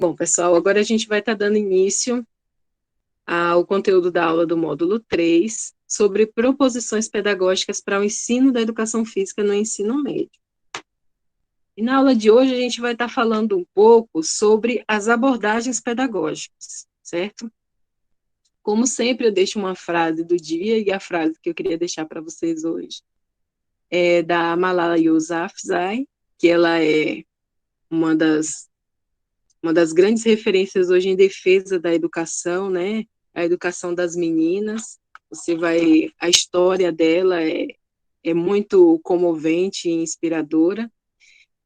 Bom, pessoal, agora a gente vai estar dando início ao conteúdo da aula do módulo 3 sobre proposições pedagógicas para o ensino da educação física no ensino médio. E na aula de hoje a gente vai estar falando um pouco sobre as abordagens pedagógicas, certo? Como sempre, eu deixo uma frase do dia, e a frase que eu queria deixar para vocês hoje é da Malala Yousafzai, que ela é uma das grandes referências hoje em defesa da educação, né? A educação das meninas. A história dela é muito comovente e inspiradora.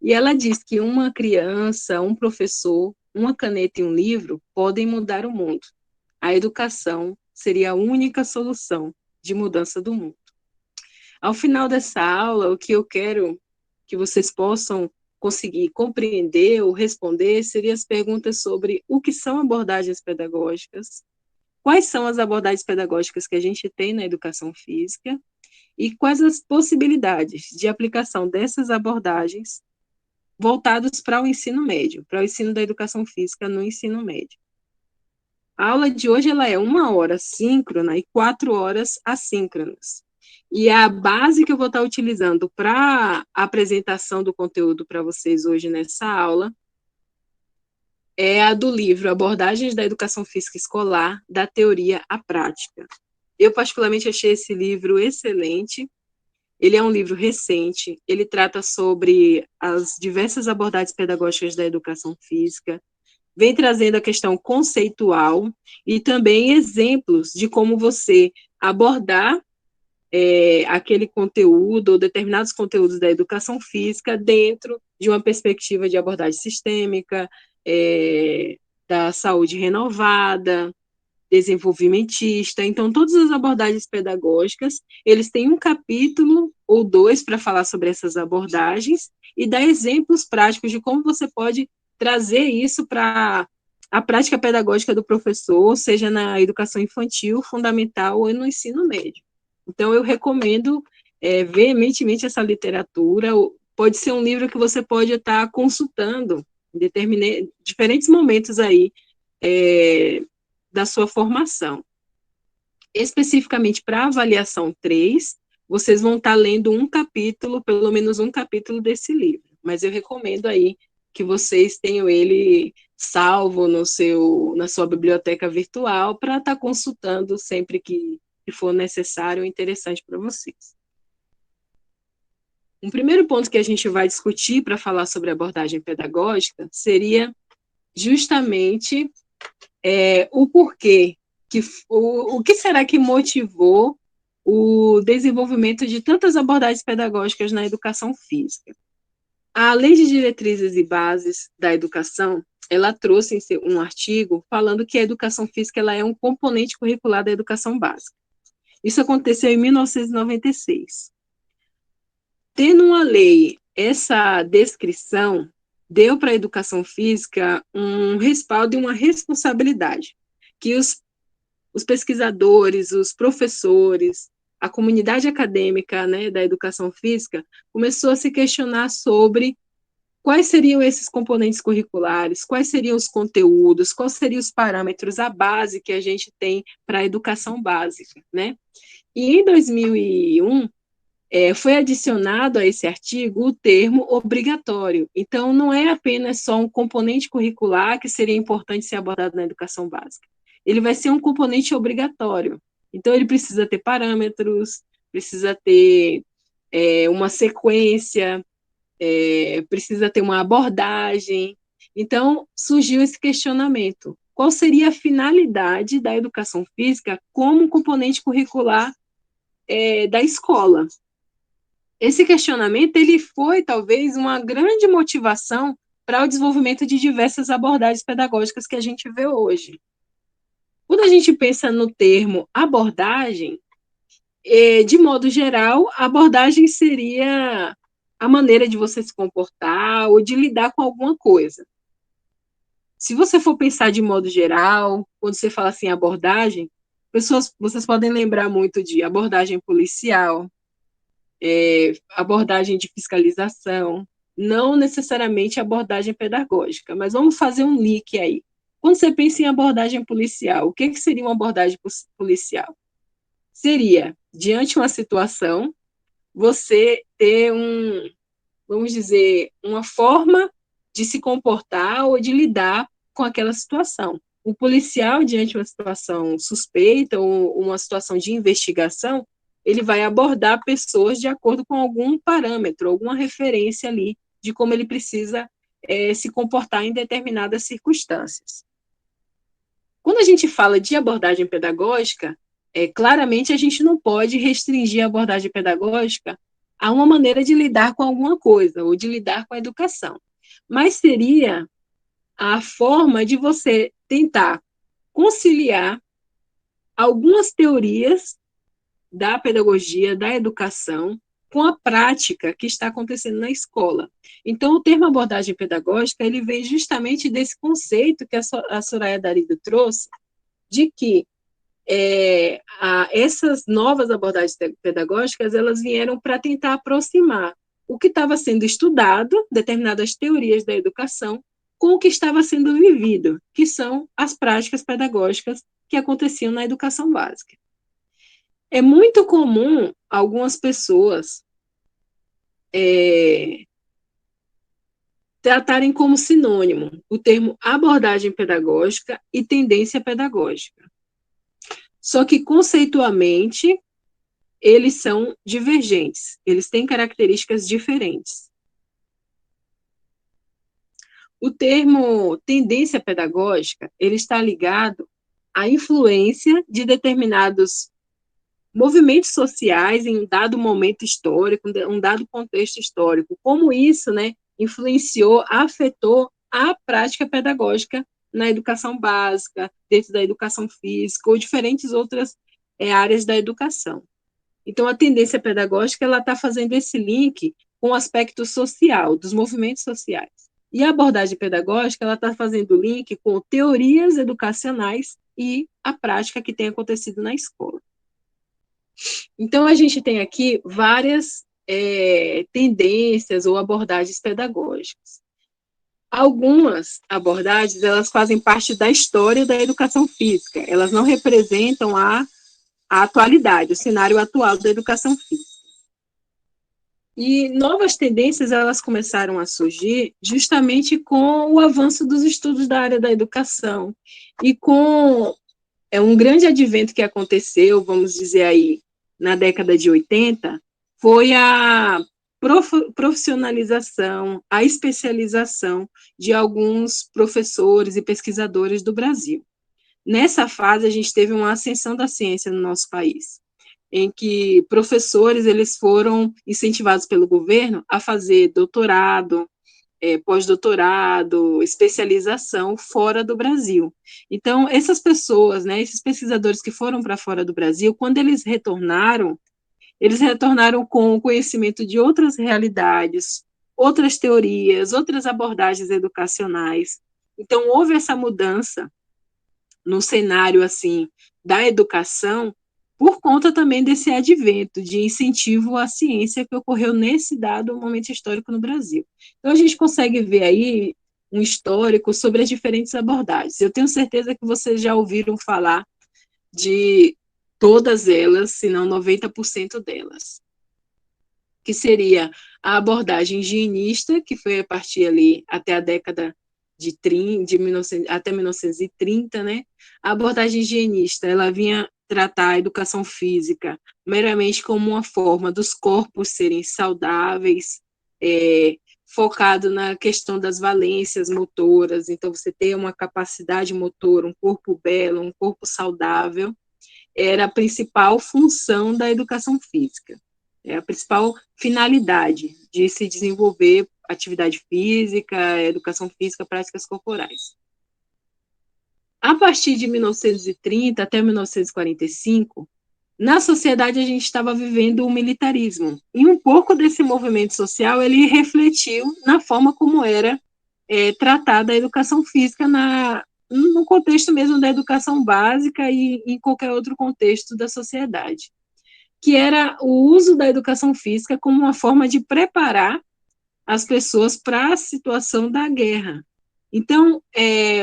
E ela diz que uma criança, um professor, uma caneta e um livro podem mudar o mundo. A educação seria a única solução de mudança do mundo. Ao final dessa aula, o que eu quero que vocês possam conseguir compreender ou responder seria as perguntas sobre o que são abordagens pedagógicas, quais são as abordagens pedagógicas que a gente tem na educação física e quais as possibilidades de aplicação dessas abordagens voltadas para o ensino médio, para o ensino da educação física no ensino médio. A aula de hoje ela é 1 hora síncrona e 4 horas assíncronas. E a base que eu vou estar utilizando para a apresentação do conteúdo para vocês hoje nessa aula é a do livro Abordagens da Educação Física Escolar, da Teoria à Prática. Eu, particularmente, achei esse livro excelente. Ele é um livro recente, ele trata sobre as diversas abordagens pedagógicas da educação física, vem trazendo a questão conceitual e também exemplos de como você abordar aquele conteúdo ou determinados conteúdos da educação física dentro de uma perspectiva de abordagem sistêmica, da saúde renovada, desenvolvimentista. Então, todas as abordagens pedagógicas, eles têm um capítulo ou dois para falar sobre essas abordagens e dar exemplos práticos de como você pode trazer isso para a prática pedagógica do professor, seja na educação infantil, fundamental ou no ensino médio. Então, eu recomendo veementemente essa literatura. Pode ser um livro que você pode estar consultando em diferentes momentos aí da sua formação. Especificamente para a avaliação 3, vocês vão estar lendo um capítulo, pelo menos um capítulo desse livro. Mas eu recomendo aí que vocês tenham ele salvo na sua biblioteca virtual para estar consultando sempre que for necessário ou interessante para vocês. Um primeiro ponto que a gente vai discutir para falar sobre abordagem pedagógica seria justamente o porquê, o que será que motivou o desenvolvimento de tantas abordagens pedagógicas na educação física. A Lei de Diretrizes e Bases da Educação, ela trouxe um artigo falando que a educação física ela é um componente curricular da educação básica. Isso aconteceu em 1996. Tendo uma lei, essa descrição deu para a educação física um respaldo e uma responsabilidade, que os pesquisadores, os professores, a comunidade acadêmica, né, da educação física começou a se questionar sobre quais seriam esses componentes curriculares, quais seriam os conteúdos, quais seriam os parâmetros, a base que a gente tem para a educação básica, né? E em 2001, foi adicionado a esse artigo o termo obrigatório. Então, não é apenas só um componente curricular que seria importante ser abordado na educação básica. Ele vai ser um componente obrigatório. Então, ele precisa ter parâmetros, precisa ter uma sequência, precisa ter uma abordagem. Então, surgiu esse questionamento. Qual seria a finalidade da educação física como um componente curricular da escola? Esse questionamento ele foi, talvez, uma grande motivação para o desenvolvimento de diversas abordagens pedagógicas que a gente vê hoje. Quando a gente pensa no termo abordagem, de modo geral, a abordagem seria a maneira de você se comportar ou de lidar com alguma coisa. Se você for pensar de modo geral, quando você fala assim abordagem, vocês podem lembrar muito de abordagem policial, abordagem de fiscalização, não necessariamente abordagem pedagógica, mas vamos fazer um link aí. Quando você pensa em abordagem policial, o que seria uma abordagem policial? Seria, diante de uma situação, você ter vamos dizer, uma forma de se comportar ou de lidar com aquela situação. O policial, diante de uma situação suspeita ou uma situação de investigação, ele vai abordar pessoas de acordo com algum parâmetro, alguma referência ali de como ele precisa se comportar em determinadas circunstâncias. Quando a gente fala de abordagem pedagógica, claramente a gente não pode restringir a abordagem pedagógica a uma maneira de lidar com alguma coisa, ou de lidar com a educação. Mas seria a forma de você tentar conciliar algumas teorias da pedagogia, da educação, com a prática que está acontecendo na escola. Então, o termo abordagem pedagógica, ele vem justamente desse conceito que a Soraya Darido trouxe, de que essas novas abordagens pedagógicas, elas vieram para tentar aproximar o que estava sendo estudado, determinadas teorias da educação, com o que estava sendo vivido, que são as práticas pedagógicas que aconteciam na educação básica. É muito comum algumas pessoas tratarem como sinônimo o termo abordagem pedagógica e tendência pedagógica. Só que, conceitualmente, eles são divergentes, eles têm características diferentes. O termo tendência pedagógica, ele está ligado à influência de determinados movimentos sociais em um dado momento histórico, um dado contexto histórico, como isso, influenciou, afetou a prática pedagógica na educação básica, dentro da educação física, ou diferentes outras áreas da educação. Então, a tendência pedagógica, ela está fazendo esse link com o aspecto social, dos movimentos sociais. E a abordagem pedagógica, ela está fazendo o link com teorias educacionais e a prática que tem acontecido na escola. Então, a gente tem aqui várias tendências ou abordagens pedagógicas. Algumas abordagens, elas fazem parte da história da educação física, elas não representam a atualidade, o cenário atual da educação física. E novas tendências, elas começaram a surgir justamente com o avanço dos estudos da área da educação e com um grande advento que aconteceu, vamos dizer aí, na década de 80, foi a profissionalização, a especialização de alguns professores e pesquisadores do Brasil. Nessa fase, a gente teve uma ascensão da ciência no nosso país, em que professores eles foram incentivados pelo governo a fazer doutorado, pós-doutorado, especialização fora do Brasil. Então, essas pessoas, esses pesquisadores que foram para fora do Brasil, quando eles retornaram com o conhecimento de outras realidades, outras teorias, outras abordagens educacionais. Então, houve essa mudança no cenário, assim, da educação, por conta também desse advento de incentivo à ciência que ocorreu nesse dado momento histórico no Brasil. Então, a gente consegue ver aí um histórico sobre as diferentes abordagens. Eu tenho certeza que vocês já ouviram falar de todas elas, se não 90% delas, que seria a abordagem higienista, que foi a partir ali até a década de 1900, até 1930, A abordagem higienista, ela vinha tratar a educação física meramente como uma forma dos corpos serem saudáveis, focado na questão das valências motoras, então você ter uma capacidade motora, um corpo belo, um corpo saudável, era a principal função da educação física, a principal finalidade de se desenvolver atividade física, educação física, práticas corporais. A partir de 1930 até 1945, na sociedade a gente estava vivendo o militarismo, e um pouco desse movimento social ele refletiu na forma como era tratada a educação física no contexto mesmo da educação básica e em qualquer outro contexto da sociedade, que era o uso da educação física como uma forma de preparar as pessoas para a situação da guerra. Então,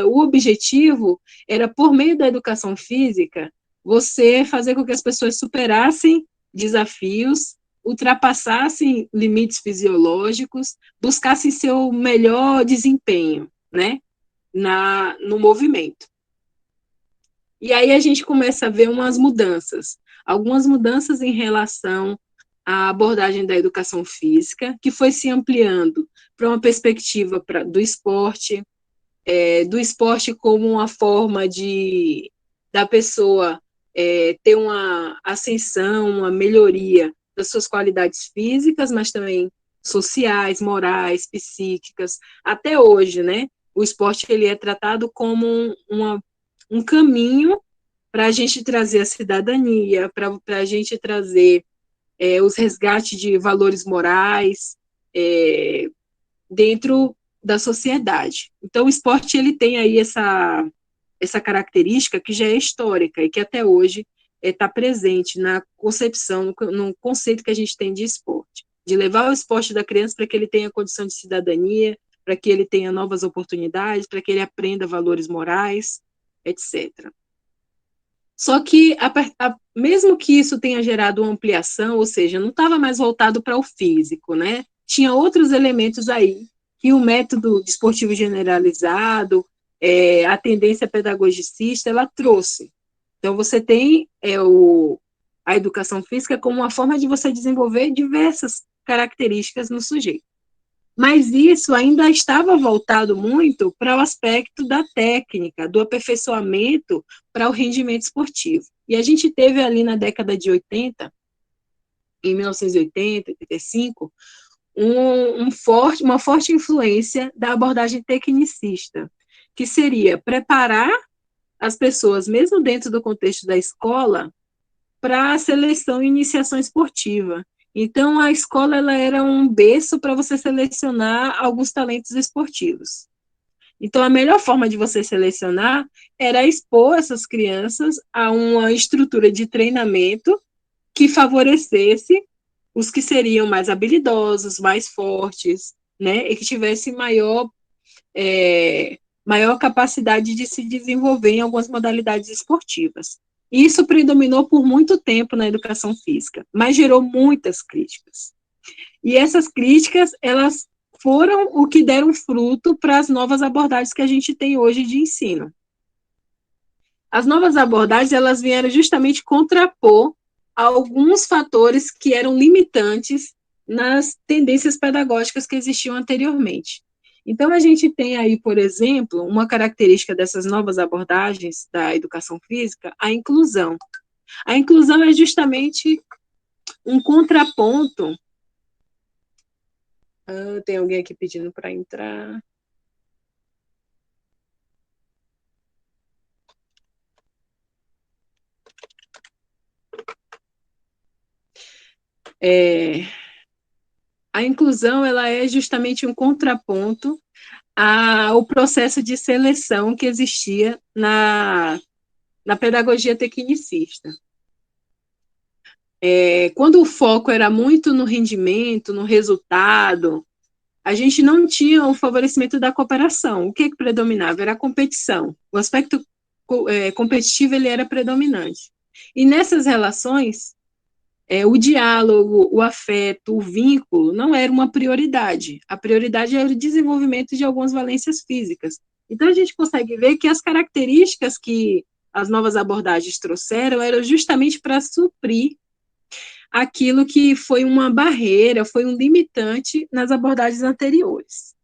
o objetivo era, por meio da educação física, você fazer com que as pessoas superassem desafios, ultrapassassem limites fisiológicos, buscassem seu melhor desempenho, né, no movimento. E aí a gente começa a ver algumas mudanças em relação à abordagem da educação física, que foi se ampliando para uma perspectiva do esporte como uma forma da pessoa ter uma ascensão, uma melhoria das suas qualidades físicas, mas também sociais, morais, psíquicas. Até hoje, né? O esporte ele é tratado como um caminho para a gente trazer a cidadania, para a gente trazer os resgates de valores morais dentro da sociedade. Então, o esporte ele tem aí essa característica que já é histórica e que até hoje está presente na concepção, no conceito que a gente tem de esporte, de levar o esporte da criança para que ele tenha condição de cidadania, para que ele tenha novas oportunidades, para que ele aprenda valores morais, etc. Só que, mesmo que isso tenha gerado uma ampliação, ou seja, não estava mais voltado para o físico, né? Tinha outros elementos aí que o método desportivo generalizado, a tendência pedagogicista, ela trouxe. Então, você tem a educação física como uma forma de você desenvolver diversas características no sujeito. Mas isso ainda estava voltado muito para o aspecto da técnica, do aperfeiçoamento para o rendimento esportivo. E a gente teve ali na década de 80, em 1980, 85, uma forte influência da abordagem tecnicista, que seria preparar as pessoas, mesmo dentro do contexto da escola, para a seleção e iniciação esportiva. Então, a escola ela era um berço para você selecionar alguns talentos esportivos. Então, a melhor forma de você selecionar era expor essas crianças a uma estrutura de treinamento que favorecesse os que seriam mais habilidosos, mais fortes, né, e que tivessem maior capacidade de se desenvolver em algumas modalidades esportivas. Isso predominou por muito tempo na educação física, mas gerou muitas críticas. E essas críticas, elas foram o que deram fruto para as novas abordagens que a gente tem hoje de ensino. As novas abordagens, elas vieram justamente contrapor alguns fatores que eram limitantes nas tendências pedagógicas que existiam anteriormente. Então, a gente tem aí, por exemplo, uma característica dessas novas abordagens da educação física, a inclusão. A inclusão é justamente um contraponto. Tem alguém aqui pedindo para entrar. A inclusão ela é justamente um contraponto ao processo de seleção que existia na pedagogia tecnicista. Quando o foco era muito no rendimento, no resultado, a gente não tinha o favorecimento da cooperação. O que predominava? Era a competição. O aspecto competitivo ele era predominante. E nessas relações, o diálogo, o afeto, o vínculo não era uma prioridade. A prioridade era o desenvolvimento de algumas valências físicas. Então, a gente consegue ver que as características que as novas abordagens trouxeram eram justamente para suprir aquilo que foi uma barreira, foi um limitante nas abordagens anteriores.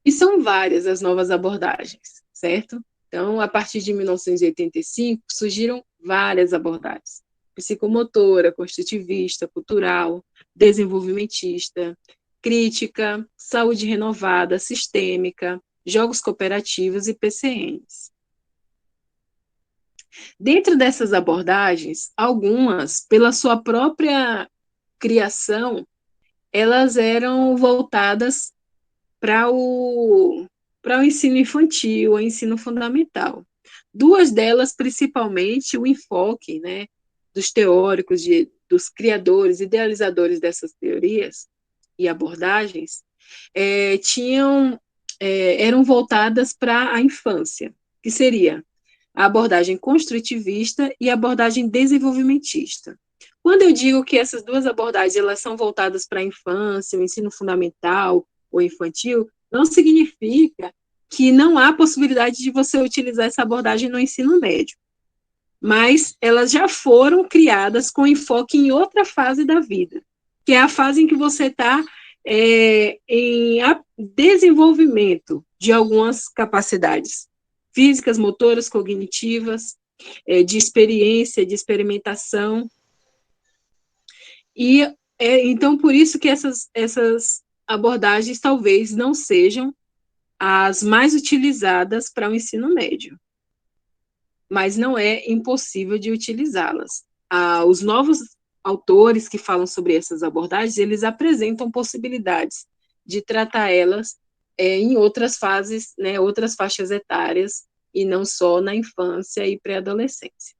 E são várias as novas abordagens, certo? Então, a partir de 1985, surgiram várias abordagens. Psicomotora, construtivista, cultural, desenvolvimentista, crítica, saúde renovada, sistêmica, jogos cooperativos e PCNs. Dentro dessas abordagens, algumas, pela sua própria criação, elas eram voltadas para o ensino infantil, o ensino fundamental. Duas delas, principalmente, o enfoque, né, dos teóricos, dos criadores, idealizadores dessas teorias e abordagens, eram voltadas para a infância, que seria a abordagem construtivista e a abordagem desenvolvimentista. Quando eu digo que essas duas abordagens elas são voltadas para a infância, o ensino fundamental ou infantil, não significa que não há possibilidade de você utilizar essa abordagem no ensino médio, mas elas já foram criadas com enfoque em outra fase da vida, que é a fase em que você está em desenvolvimento de algumas capacidades físicas, motoras, cognitivas, de experiência, de experimentação. E então, por isso que essas abordagens talvez não sejam as mais utilizadas para o ensino médio, mas não é impossível de utilizá-las. Os novos autores que falam sobre essas abordagens, eles apresentam possibilidades de tratar elas em outras fases, né, outras faixas etárias, e não só na infância e pré-adolescência.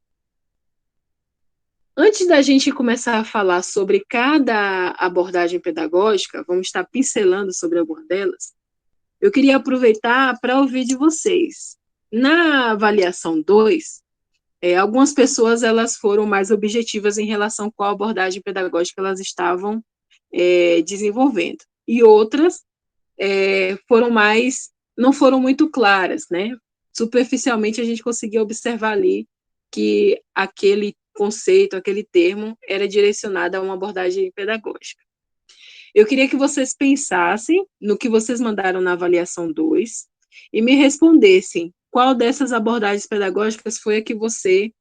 Antes da gente começar a falar sobre cada abordagem pedagógica, vamos estar pincelando sobre algumas delas, eu queria aproveitar para ouvir de vocês. Na avaliação 2, algumas pessoas elas foram mais objetivas em relação a qual abordagem pedagógica elas estavam desenvolvendo, e outras não foram muito claras, né? Superficialmente a gente conseguia observar ali que aquele conceito, aquele termo era direcionado a uma abordagem pedagógica. Eu queria que vocês pensassem no que vocês mandaram na avaliação 2 e me respondessem qual dessas abordagens pedagógicas foi a que você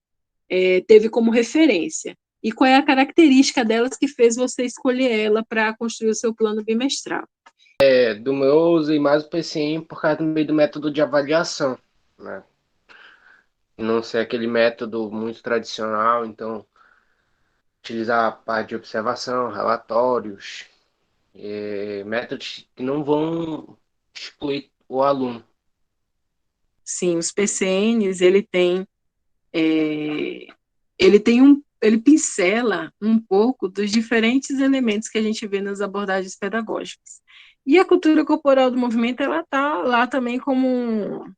teve como referência e qual é a característica delas que fez você escolher ela para construir o seu plano bimestral. Do meu, eu usei mais o PCM por causa do meio do método de avaliação, né? Não ser aquele método muito tradicional, então utilizar a parte de observação, relatórios, métodos que não vão excluir o aluno. Sim, os PCNs, ele pincela um pouco dos diferentes elementos que a gente vê nas abordagens pedagógicas. E a cultura corporal do movimento, ela está lá também como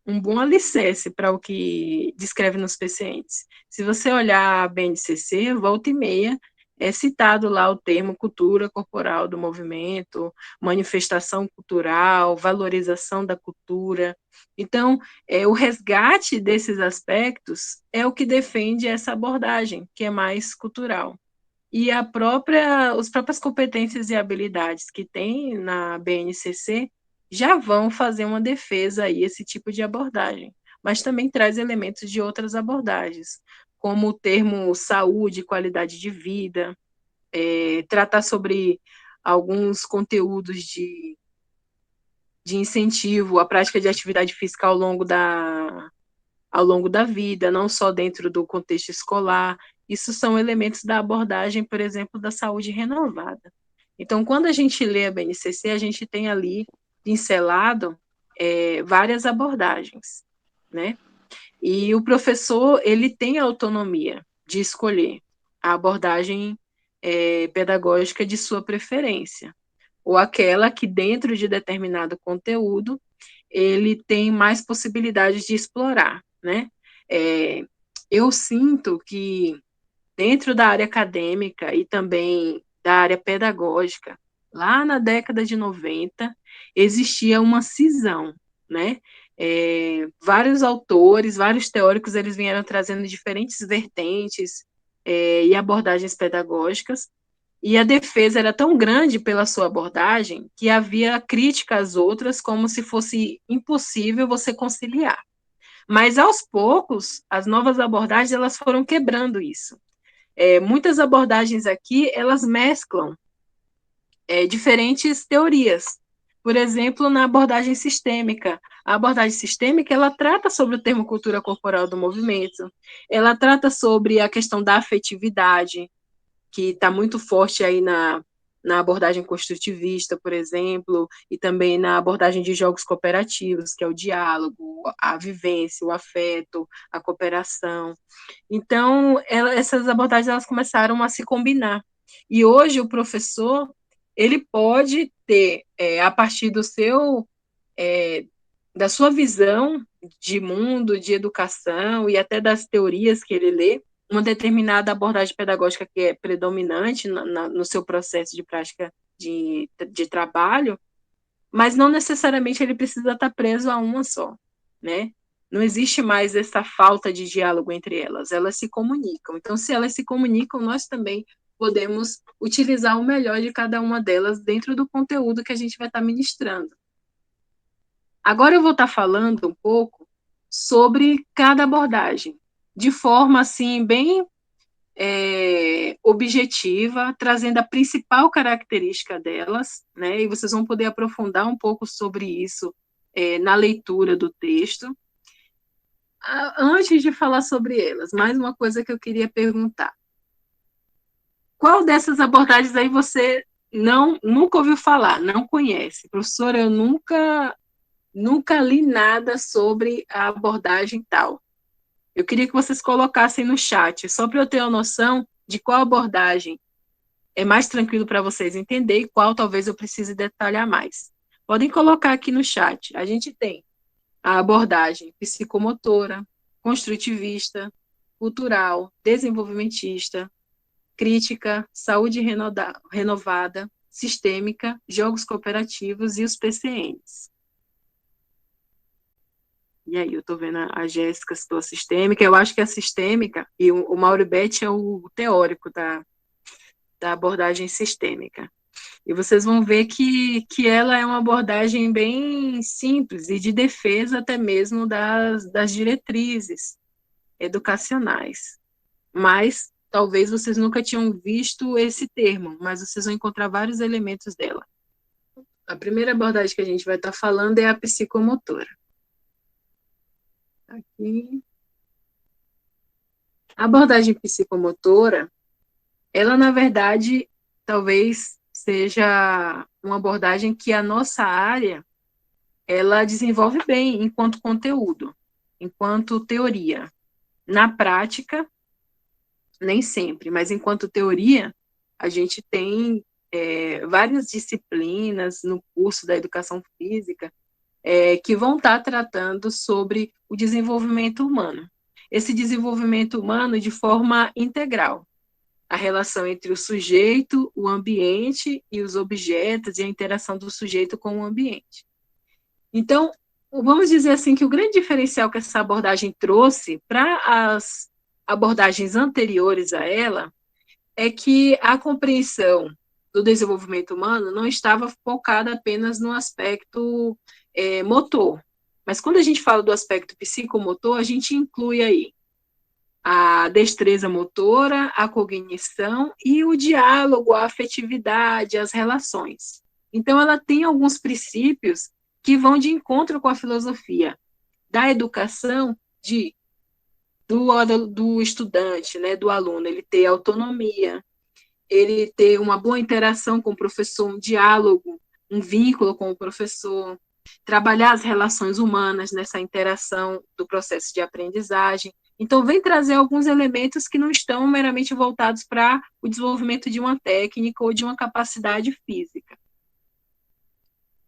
um bom alicerce para o que descreve nos PCNs. Se você olhar a BNCC, volta e meia, é citado lá o termo cultura corporal do movimento, manifestação cultural, valorização da cultura. Então, o resgate desses aspectos é o que defende essa abordagem, que é mais cultural. E as próprias competências e habilidades que tem na BNCC já vão fazer uma defesa a esse tipo de abordagem, mas também traz elementos de outras abordagens, como o termo saúde, qualidade de vida, tratar sobre alguns conteúdos de incentivo à prática de atividade física ao longo da vida, não só dentro do contexto escolar. Isso são elementos da abordagem, por exemplo, da saúde renovada. Então, quando a gente lê a BNCC, a gente tem ali pincelado várias abordagens, né? E o professor, ele tem a autonomia de escolher a abordagem pedagógica de sua preferência, ou aquela que, dentro de determinado conteúdo, ele tem mais possibilidades de explorar, né? Eu sinto que dentro da área acadêmica e também da área pedagógica, lá na década de 90, existia uma cisão, né? Vários autores, vários teóricos, eles vieram trazendo diferentes vertentes e abordagens pedagógicas, e a defesa era tão grande pela sua abordagem que havia crítica às outras como se fosse impossível você conciliar. Mas, aos poucos, as novas abordagens elas foram quebrando isso. Muitas abordagens aqui, elas mesclam diferentes teorias. Por exemplo, na abordagem sistêmica. A abordagem sistêmica, ela trata sobre o termo cultura corporal do movimento, ela trata sobre a questão da afetividade, que está muito forte aí na na abordagem construtivista, por exemplo, e também na abordagem de jogos cooperativos, que é o diálogo, a vivência, o afeto, a cooperação. Então, essas abordagens elas começaram a se combinar. E hoje o professor ele pode ter, a partir do da sua visão de mundo, de educação e até das teorias que ele lê, uma determinada abordagem pedagógica que é predominante no seu processo de prática de trabalho, mas não necessariamente ele precisa estar preso a uma só, né? Não existe mais essa falta de diálogo entre elas se comunicam. Então, se elas se comunicam, nós também podemos utilizar o melhor de cada uma delas dentro do conteúdo que a gente vai estar ministrando. Agora eu vou estar falando um pouco sobre cada abordagem, de forma assim bem objetiva, trazendo a principal característica delas, né? E vocês vão poder aprofundar um pouco sobre isso na leitura do texto. Antes de falar sobre elas, mais uma coisa que eu queria perguntar. Qual dessas abordagens aí você nunca ouviu falar, não conhece? Professora, eu nunca li nada sobre a abordagem tal. Eu queria que vocês colocassem no chat, só para eu ter uma noção de qual abordagem é mais tranquilo para vocês entenderem e qual talvez eu precise detalhar mais. Podem colocar aqui no chat. A gente tem a abordagem psicomotora, construtivista, cultural, desenvolvimentista, crítica, saúde renovada, sistêmica, jogos cooperativos e os PCNs. E aí, eu estou vendo a Jéssica citou a sistêmica, eu acho que a sistêmica, e o Mauro Betti é o teórico da abordagem sistêmica. E vocês vão ver que ela é uma abordagem bem simples e de defesa até mesmo das diretrizes educacionais. Mas talvez vocês nunca tinham visto esse termo, mas vocês vão encontrar vários elementos dela. A primeira abordagem que a gente vai estar falando é a psicomotora. Aqui. A abordagem psicomotora, ela, na verdade, talvez seja uma abordagem que a nossa área, ela desenvolve bem enquanto conteúdo, enquanto teoria. Na prática, nem sempre, mas enquanto teoria, a gente tem várias disciplinas no curso da educação física que vão estar tratando sobre o desenvolvimento humano. Esse desenvolvimento humano de forma integral, a relação entre o sujeito, o ambiente e os objetos e a interação do sujeito com o ambiente. Então, vamos dizer assim que o grande diferencial que essa abordagem trouxe para as abordagens anteriores a ela é que a compreensão do desenvolvimento humano não estava focada apenas no aspecto motor. Mas quando a gente fala do aspecto psicomotor, a gente inclui aí a destreza motora, a cognição e o diálogo, a afetividade, as relações. Então, ela tem alguns princípios que vão de encontro com a filosofia da educação do estudante, né, do aluno, ele ter autonomia, ele ter uma boa interação com o professor, um diálogo, um vínculo com o professor, trabalhar as relações humanas nessa interação do processo de aprendizagem. Então, vem trazer alguns elementos que não estão meramente voltados para o desenvolvimento de uma técnica ou de uma capacidade física.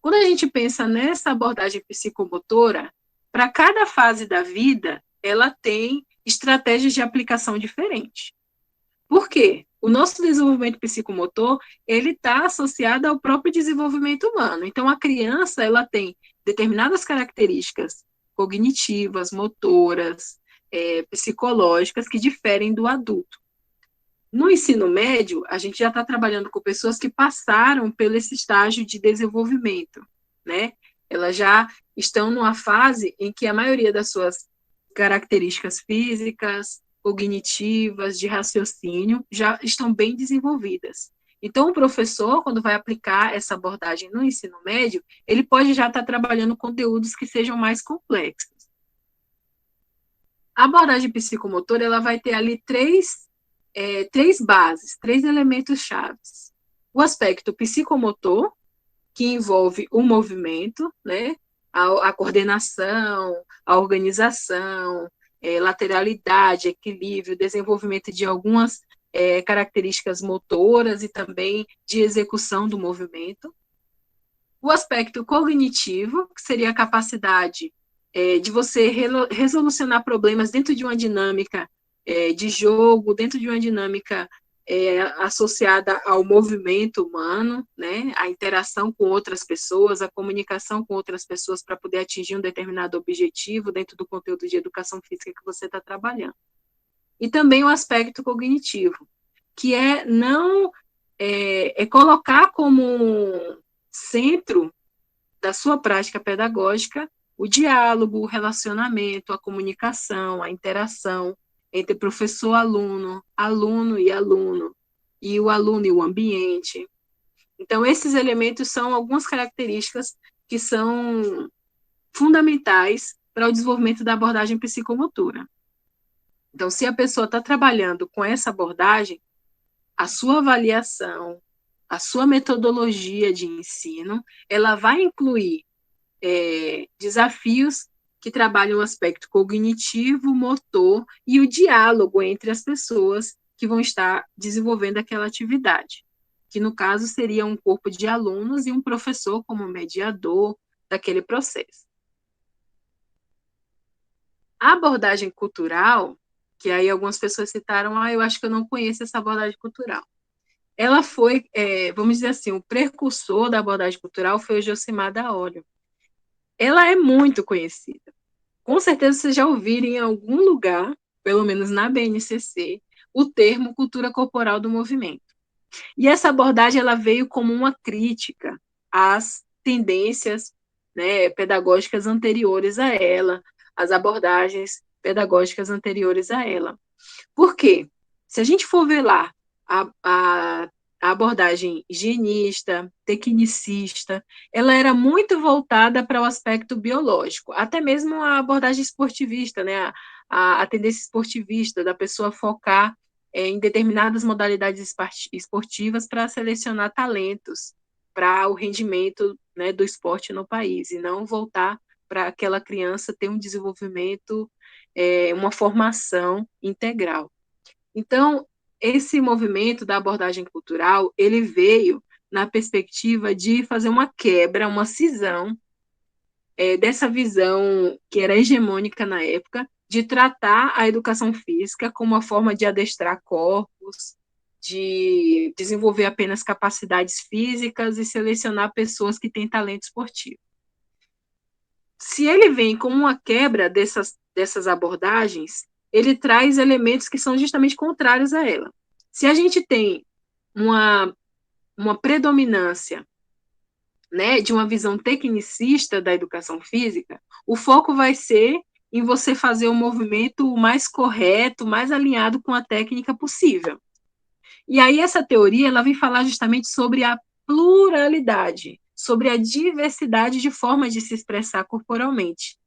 Quando a gente pensa nessa abordagem psicomotora, para cada fase da vida, ela tem estratégias de aplicação diferentes. Por quê? O nosso desenvolvimento psicomotor, ele está associado ao próprio desenvolvimento humano. Então, a criança, ela tem determinadas características cognitivas, motoras, psicológicas, que diferem do adulto. No ensino médio, a gente já está trabalhando com pessoas que passaram pelo esse estágio de desenvolvimento, né? Elas já estão numa fase em que a maioria das suas características físicas, cognitivas, de raciocínio, já estão bem desenvolvidas. Então, o professor, quando vai aplicar essa abordagem no ensino médio, ele pode já estar trabalhando conteúdos que sejam mais complexos. A abordagem psicomotora, ela vai ter ali três bases, três elementos chaves. o aspecto psicomotor, que envolve o movimento, né, a coordenação, a organização, lateralidade, equilíbrio, desenvolvimento de algumas características motoras e também de execução do movimento. O aspecto cognitivo, que seria a capacidade de você resolucionar problemas dentro de uma dinâmica de jogo, dentro de uma dinâmica associada ao movimento humano, né, a interação com outras pessoas, a comunicação com outras pessoas para poder atingir um determinado objetivo dentro do conteúdo de educação física que você está trabalhando. E também o aspecto cognitivo, que é não colocar como centro da sua prática pedagógica o diálogo, o relacionamento, a comunicação, a interação entre professor-aluno, aluno e aluno, e o aluno e o ambiente. Então, esses elementos são algumas características que são fundamentais para o desenvolvimento da abordagem psicomotora. Então, se a pessoa está trabalhando com essa abordagem, a sua avaliação, a sua metodologia de ensino, ela vai incluir desafios que trabalham o aspecto cognitivo, motor e o diálogo entre as pessoas que vão estar desenvolvendo aquela atividade, que no caso seria um corpo de alunos e um professor como mediador daquele processo. A abordagem cultural, que aí algumas pessoas citaram, eu acho que eu não conheço essa abordagem cultural. Ela foi, vamos dizer assim, o precursor da abordagem cultural foi o Josimar da Olho. Ela é muito conhecida. Com certeza vocês já ouviram em algum lugar, pelo menos na BNCC, o termo cultura corporal do movimento. E essa abordagem ela veio como uma crítica às tendências, né, pedagógicas anteriores a ela, às abordagens pedagógicas anteriores a ela. Por quê? Se a gente for ver lá a abordagem higienista, tecnicista, ela era muito voltada para o aspecto biológico, até mesmo a abordagem esportivista, né, a tendência esportivista, da pessoa focar em determinadas modalidades esportivas para selecionar talentos para o rendimento, né, do esporte no país, e não voltar para aquela criança ter um desenvolvimento, uma formação integral. Então, esse movimento da abordagem cultural, ele veio na perspectiva de fazer uma quebra, uma cisão dessa visão que era hegemônica na época, de tratar a educação física como uma forma de adestrar corpos, de desenvolver apenas capacidades físicas e selecionar pessoas que têm talento esportivo. Se ele vem como uma quebra dessas abordagens, ele traz elementos que são justamente contrários a ela. Se a gente tem uma predominância, né, de uma visão tecnicista da educação física, o foco vai ser em você fazer o movimento o mais correto, mais alinhado com a técnica possível. E aí essa teoria ela vem falar justamente sobre a pluralidade, sobre a diversidade de formas de se expressar corporalmente.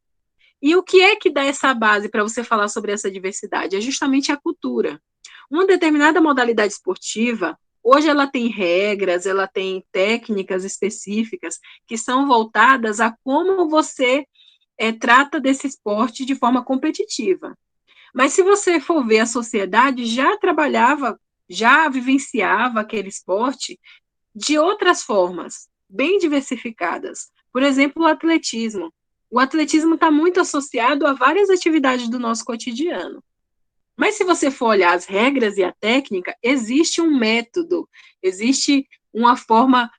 E o que é que dá essa base para você falar sobre essa diversidade? É justamente a cultura. Uma determinada modalidade esportiva, hoje ela tem regras, ela tem técnicas específicas que são voltadas a como você trata desse esporte de forma competitiva. Mas se você for ver, a sociedade já trabalhava, já vivenciava aquele esporte de outras formas, bem diversificadas. Por exemplo, o atletismo. O atletismo está muito associado a várias atividades do nosso cotidiano. Mas se você for olhar as regras e a técnica, existe um método, existe uma forma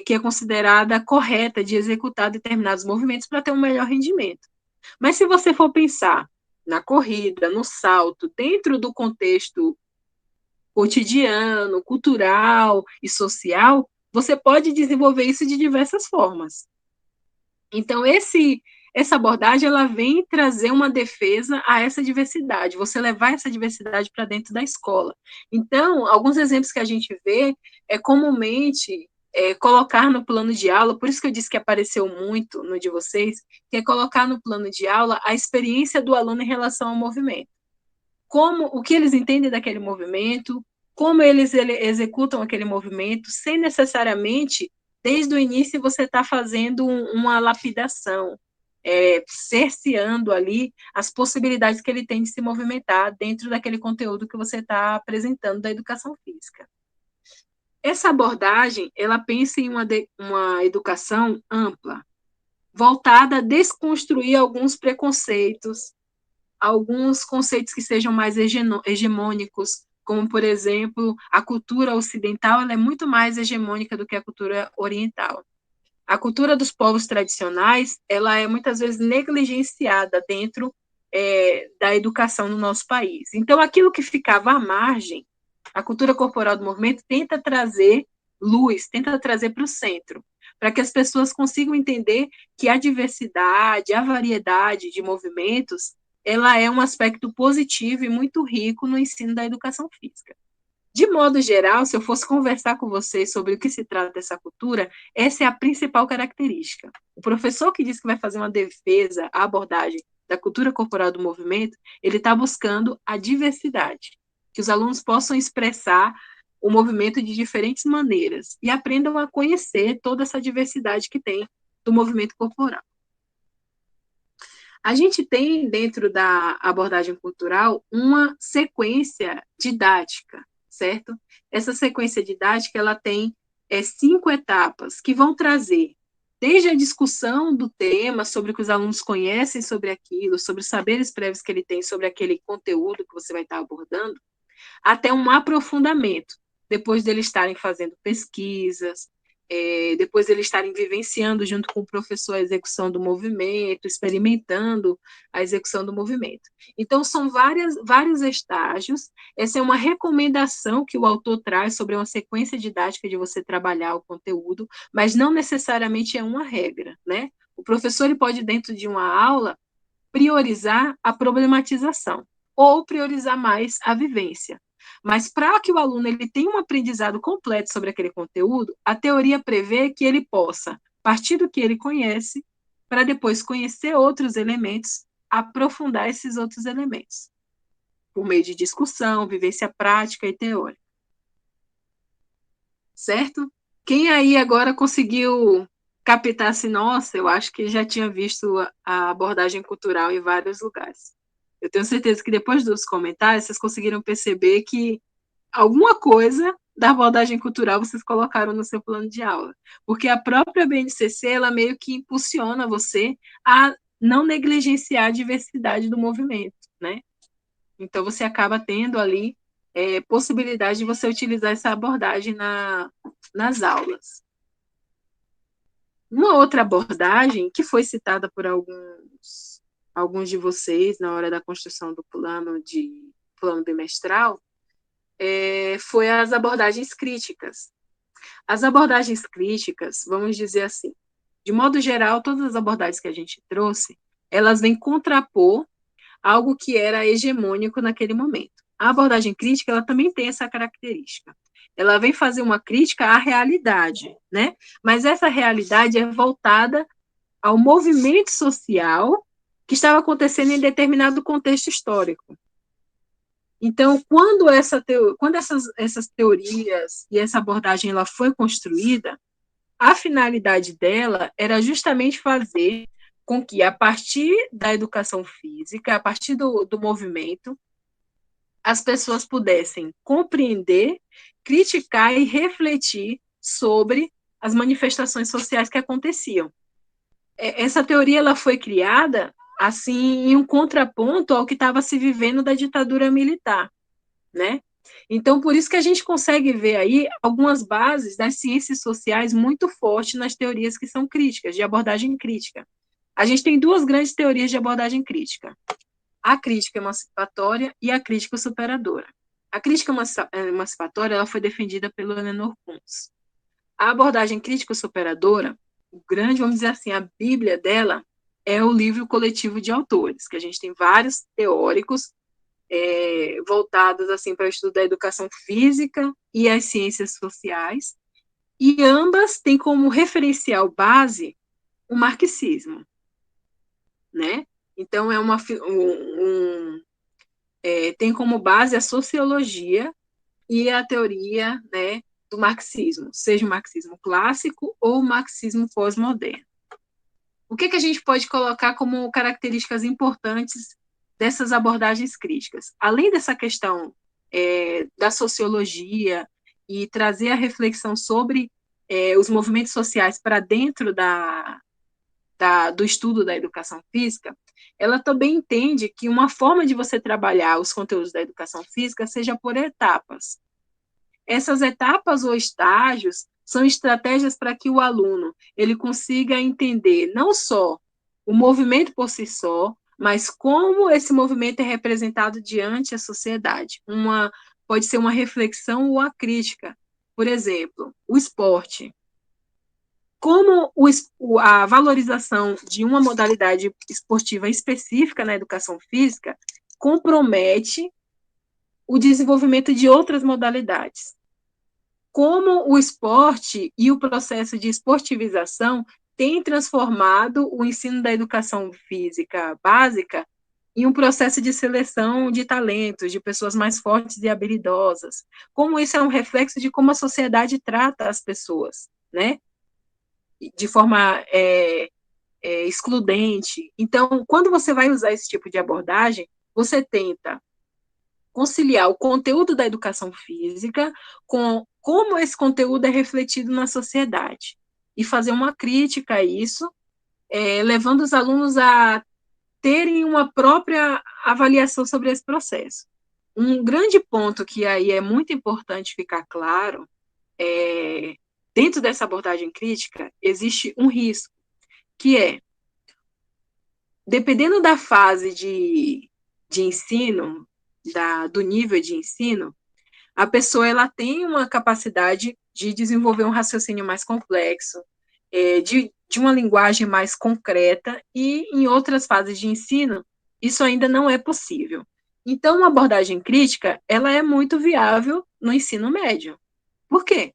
que é considerada correta de executar determinados movimentos para ter um melhor rendimento. Mas se você for pensar na corrida, no salto, dentro do contexto cotidiano, cultural e social, você pode desenvolver isso de diversas formas. Então, essa abordagem ela vem trazer uma defesa a essa diversidade, você levar essa diversidade para dentro da escola. Então, alguns exemplos que a gente vê comumente colocar no plano de aula, por isso que eu disse que apareceu muito no de vocês, que é colocar no plano de aula a experiência do aluno em relação ao movimento. O que eles entendem daquele movimento, como eles executam aquele movimento, sem necessariamente, desde o início, você está fazendo uma lapidação, cerceando ali as possibilidades que ele tem de se movimentar dentro daquele conteúdo que você está apresentando da educação física. Essa abordagem, ela pensa em uma educação ampla, voltada a desconstruir alguns preconceitos, alguns conceitos que sejam mais hegemônicos, como, por exemplo, a cultura ocidental, ela é muito mais hegemônica do que a cultura oriental. A cultura dos povos tradicionais, ela é muitas vezes negligenciada dentro da educação no nosso país. Então, aquilo que ficava à margem, a cultura corporal do movimento tenta trazer luz, tenta trazer para o centro, para que as pessoas consigam entender que a diversidade, a variedade de movimentos, ela é um aspecto positivo e muito rico no ensino da educação física. De modo geral, se eu fosse conversar com vocês sobre o que se trata dessa cultura, essa é a principal característica. O professor que diz que vai fazer uma defesa à abordagem da cultura corporal do movimento, ele está buscando a diversidade, que os alunos possam expressar o movimento de diferentes maneiras e aprendam a conhecer toda essa diversidade que tem do movimento corporal. A gente tem, dentro da abordagem cultural, uma sequência didática, certo? Essa sequência didática, ela tem 5 etapas que vão trazer desde a discussão do tema, sobre o que os alunos conhecem sobre aquilo, sobre os saberes prévios que ele tem sobre aquele conteúdo que você vai estar abordando, até um aprofundamento, depois deles estarem fazendo pesquisas, depois deles estarem vivenciando junto com o professor a execução do movimento, experimentando a execução do movimento. Então, são vários estágios. Essa é uma recomendação que o autor traz sobre uma sequência didática de você trabalhar o conteúdo, mas não necessariamente é uma regra, né? O professor ele pode, dentro de uma aula, priorizar a problematização ou priorizar mais a vivência. Mas para que o aluno ele tenha um aprendizado completo sobre aquele conteúdo, a teoria prevê que ele possa partir do que ele conhece para depois conhecer outros elementos, aprofundar esses outros elementos, por meio de discussão, vivência prática e teórica. Certo? Quem aí agora conseguiu captar assim, nossa, eu acho que já tinha visto a abordagem cultural em vários lugares. Eu tenho certeza que depois dos comentários, vocês conseguiram perceber que alguma coisa da abordagem cultural vocês colocaram no seu plano de aula. Porque a própria BNCC, ela meio que impulsiona você a não negligenciar a diversidade do movimento, né? Então, você acaba tendo ali possibilidade de você utilizar essa abordagem nas aulas. Uma outra abordagem que foi citada por alguns de vocês na hora da construção do plano bimestral foi as abordagens críticas. As abordagens críticas, vamos dizer assim, de modo geral, todas as abordagens que a gente trouxe, elas vêm contrapor algo que era hegemônico naquele momento. A abordagem crítica, ela também tem essa característica. Ela vem fazer uma crítica à realidade, né? Mas essa realidade é voltada ao movimento social que estava acontecendo em determinado contexto histórico. Então, quando essas teorias e essa abordagem ela foi construída, a finalidade dela era justamente fazer com que, a partir da educação física, a partir do movimento, as pessoas pudessem compreender, criticar e refletir sobre as manifestações sociais que aconteciam. Essa teoria ela foi criada assim em um contraponto ao que estava se vivendo da ditadura militar, né? Então, por isso que a gente consegue ver aí algumas bases das ciências sociais muito fortes nas teorias que são críticas, de abordagem crítica. A gente tem 2 grandes teorias de abordagem crítica: a crítica emancipatória e a crítica superadora. A crítica emancipatória ela foi defendida pelo Eleanor Kuntz. A abordagem crítica superadora, o grande, vamos dizer assim, a bíblia dela é o livro coletivo de autores, que a gente tem vários teóricos voltados assim para o estudo da educação física e as ciências sociais, e ambas têm como referencial base o marxismo, né? Então tem como base a sociologia e a teoria, né, do marxismo, seja o marxismo clássico ou o marxismo pós-moderno. O que a gente pode colocar como características importantes dessas abordagens críticas? Além dessa questão da sociologia e trazer a reflexão sobre os movimentos sociais para dentro do estudo da educação física, ela também entende que uma forma de você trabalhar os conteúdos da educação física seja por etapas. Essas etapas ou estágios são estratégias para que o aluno ele consiga entender não só o movimento por si só, mas como esse movimento é representado diante da sociedade. Pode ser uma reflexão ou a crítica. Por exemplo, o esporte. Como a valorização de uma modalidade esportiva específica na educação física compromete o desenvolvimento de outras modalidades. Como o esporte e o processo de esportivização têm transformado o ensino da educação física básica em um processo de seleção de talentos, de pessoas mais fortes e habilidosas. Como isso é um reflexo de como a sociedade trata as pessoas, né? De forma excludente. Então, quando você vai usar esse tipo de abordagem, você tenta conciliar o conteúdo da educação física com como esse conteúdo é refletido na sociedade e fazer uma crítica a isso, levando os alunos a terem uma própria avaliação sobre esse processo. Um grande ponto que aí é muito importante ficar claro dentro dessa abordagem crítica, existe um risco, que é, dependendo da fase de ensino, do nível de ensino, a pessoa ela tem uma capacidade de desenvolver um raciocínio mais complexo, de uma linguagem mais concreta, e em outras fases de ensino, isso ainda não é possível. Então, uma abordagem crítica, ela é muito viável no ensino médio. Por quê?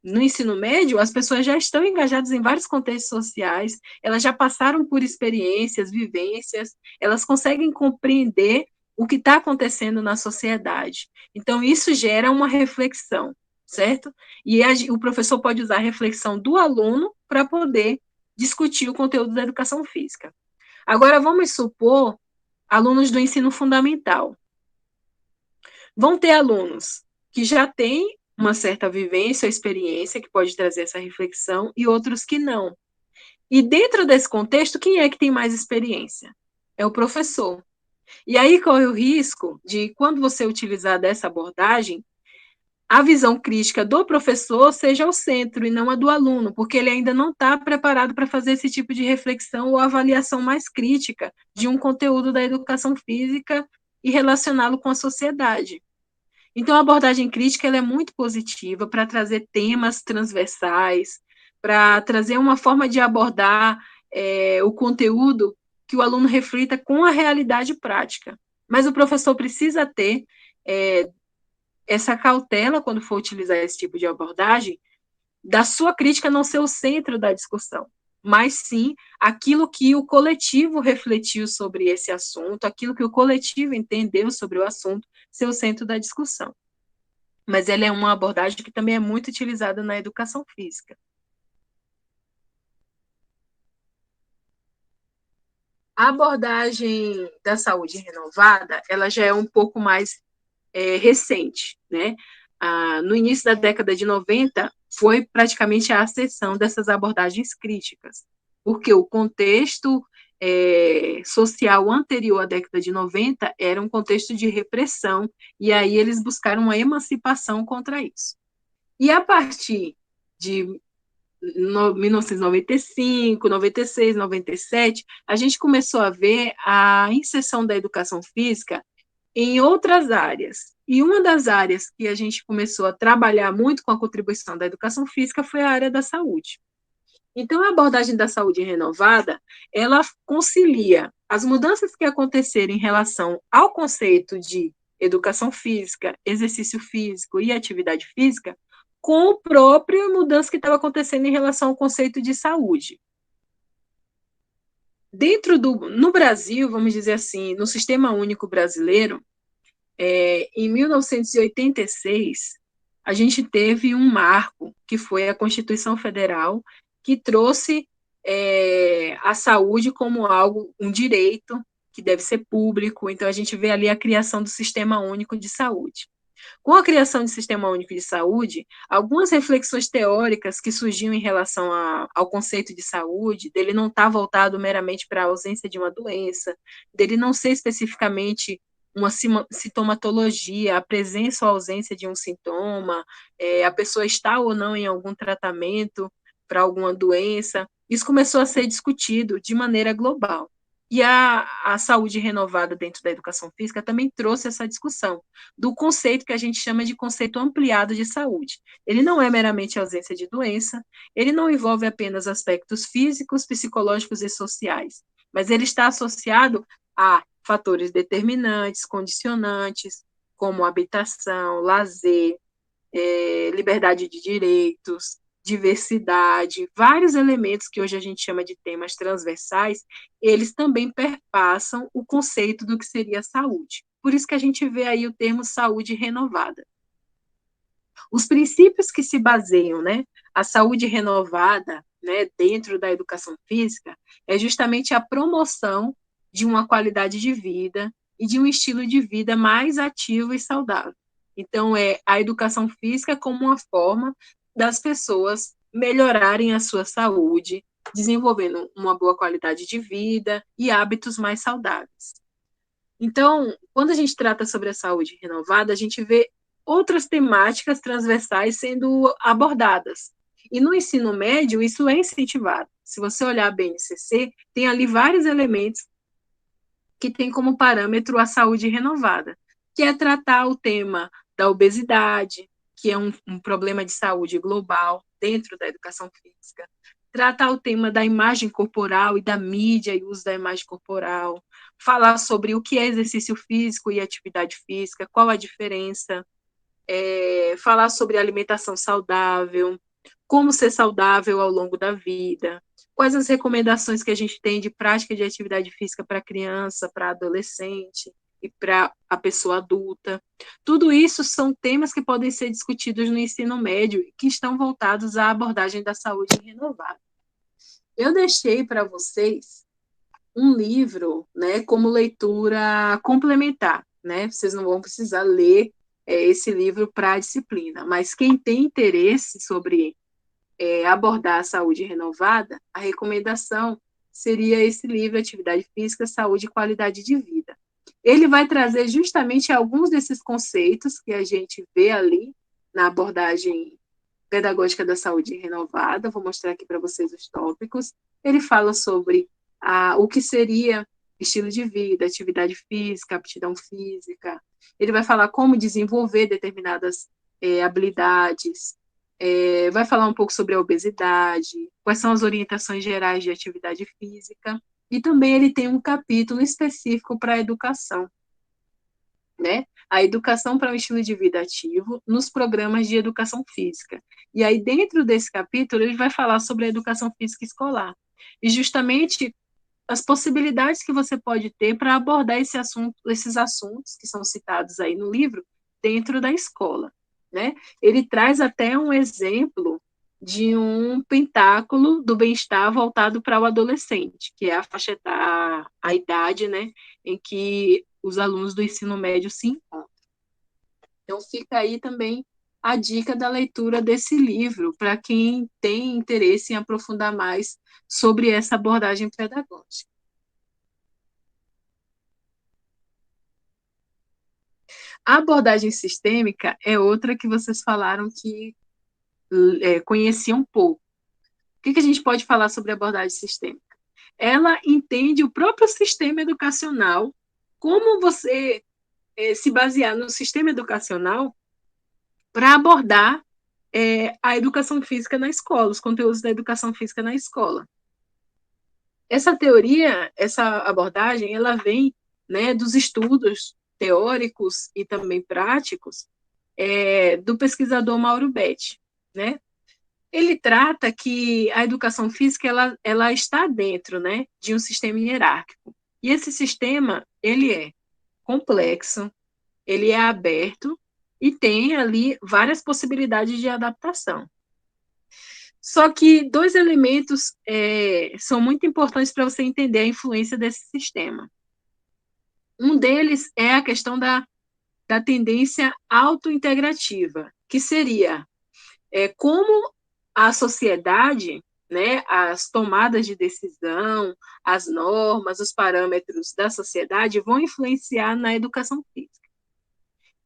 No ensino médio, as pessoas já estão engajadas em vários contextos sociais, elas já passaram por experiências, vivências, elas conseguem compreender o que está acontecendo na sociedade. Então, isso gera uma reflexão, certo? E o professor pode usar a reflexão do aluno para poder discutir o conteúdo da educação física. Agora, vamos supor alunos do ensino fundamental. Vão ter alunos que já têm uma certa vivência ou experiência que pode trazer essa reflexão e outros que não. E dentro desse contexto, quem é que tem mais experiência? É o professor. E aí corre o risco de, quando você utilizar dessa abordagem, a visão crítica do professor seja o centro e não a do aluno, porque ele ainda não está preparado para fazer esse tipo de reflexão ou avaliação mais crítica de um conteúdo da educação física e relacioná-lo com a sociedade. Então, a abordagem crítica ela é muito positiva para trazer temas transversais, para trazer uma forma de abordar o conteúdo que o aluno reflita com a realidade prática. Mas o professor precisa ter essa cautela quando for utilizar esse tipo de abordagem, da sua crítica não ser o centro da discussão, mas sim aquilo que o coletivo refletiu sobre esse assunto, aquilo que o coletivo entendeu sobre o assunto, ser o centro da discussão. Mas ela é uma abordagem que também é muito utilizada na educação física. A abordagem da saúde renovada, ela já é um pouco mais recente, né? No início da década de 90, foi praticamente a ascensão dessas abordagens críticas, porque o contexto social anterior à década de 90 era um contexto de repressão, e aí eles buscaram uma emancipação contra isso. E a partir de 1995, 96, 97, a gente começou a ver a inserção da educação física em outras áreas. E uma das áreas que a gente começou a trabalhar muito com a contribuição da educação física foi a área da saúde. Então, a abordagem da saúde renovada, ela concilia as mudanças que aconteceram em relação ao conceito de educação física, exercício físico e atividade física, com a própria mudança que estava acontecendo em relação ao conceito de saúde. No Brasil, vamos dizer assim, no Sistema Único Brasileiro, Em 1986, a gente teve um marco, que foi a Constituição Federal, que trouxe a saúde como algo, um direito que deve ser público. Então, a gente vê ali a criação do Sistema Único de Saúde. Com a criação do Sistema Único de Saúde, algumas reflexões teóricas que surgiam em relação ao conceito de saúde, dele não estar voltado meramente para a ausência de uma doença, dele não ser especificamente uma sintomatologia, a presença ou ausência de um sintoma, a pessoa está ou não em algum tratamento para alguma doença. Isso começou a ser discutido de maneira global. E a saúde renovada dentro da educação física também trouxe essa discussão do conceito que a gente chama de conceito ampliado de saúde. Ele não é meramente ausência de doença, ele não envolve apenas aspectos físicos, psicológicos e sociais, mas ele está associado a fatores determinantes, condicionantes, como habitação, lazer, liberdade de direitos, diversidade, vários elementos que hoje a gente chama de temas transversais, eles também perpassam o conceito do que seria saúde. Por isso que a gente vê aí o termo saúde renovada. Os princípios que se baseiam, né, a saúde renovada, né, dentro da educação física, é justamente a promoção de uma qualidade de vida e de um estilo de vida mais ativo e saudável. Então, é a educação física como uma forma das pessoas melhorarem a sua saúde, desenvolvendo uma boa qualidade de vida e hábitos mais saudáveis. Então, quando a gente trata sobre a saúde renovada, a gente vê outras temáticas transversais sendo abordadas. E no ensino médio, isso é incentivado. Se você olhar a BNCC, tem ali vários elementos que tem como parâmetro a saúde renovada, que é tratar o tema da obesidade, que é um problema de saúde global dentro da educação física, tratar o tema da imagem corporal e da mídia e uso da imagem corporal, falar sobre o que é exercício físico e atividade física, qual a diferença, falar sobre alimentação saudável, como ser saudável ao longo da vida, quais as recomendações que a gente tem de prática de atividade física para criança, para adolescente e para a pessoa adulta. Tudo isso são temas que podem ser discutidos no ensino médio e que estão voltados à abordagem da saúde renovada. Eu deixei para vocês um livro, né, como leitura complementar, né? Vocês não vão precisar ler esse livro para a disciplina, mas quem tem interesse sobre abordar a saúde renovada, a recomendação seria esse livro, Atividade Física, Saúde e Qualidade de Vida. Ele vai trazer justamente alguns desses conceitos que a gente vê ali na abordagem pedagógica da saúde renovada. Vou mostrar aqui para vocês os tópicos. Ele fala sobre o que seria estilo de vida, atividade física, aptidão física. Ele vai falar como desenvolver determinadas habilidades, vai falar um pouco sobre a obesidade, quais são as orientações gerais de atividade física, e também ele tem um capítulo específico para a educação, né? A educação para um estilo de vida ativo nos programas de educação física. E aí, dentro desse capítulo, ele vai falar sobre a educação física escolar. E justamente as possibilidades que você pode ter para abordar esses assuntos que são citados aí no livro dentro da escola, né? Ele traz até um exemplo de um pentáculo do bem-estar voltado para o adolescente, que é a faixa etária, a idade, né, em que os alunos do ensino médio se encontram. Então fica aí também a dica da leitura desse livro para quem tem interesse em aprofundar mais sobre essa abordagem pedagógica. A abordagem sistêmica é outra que vocês falaram que conheciam pouco. O que a gente pode falar sobre a abordagem sistêmica? Ela entende o próprio sistema educacional, como você se basear no sistema educacional para abordar a educação física na escola, os conteúdos da educação física na escola. Essa teoria, essa abordagem, ela vem, né, dos estudos teóricos e também práticos do pesquisador Mauro Betti, né? Ele trata que a educação física ela está dentro, né, de um sistema hierárquico. E esse sistema ele é complexo, ele é aberto e tem ali várias possibilidades de adaptação. Só que dois elementos são muito importantes para você entender a influência desse sistema. Um deles é a questão da tendência autointegrativa, que seria como a sociedade, né, as tomadas de decisão, as normas, os parâmetros da sociedade vão influenciar na educação física.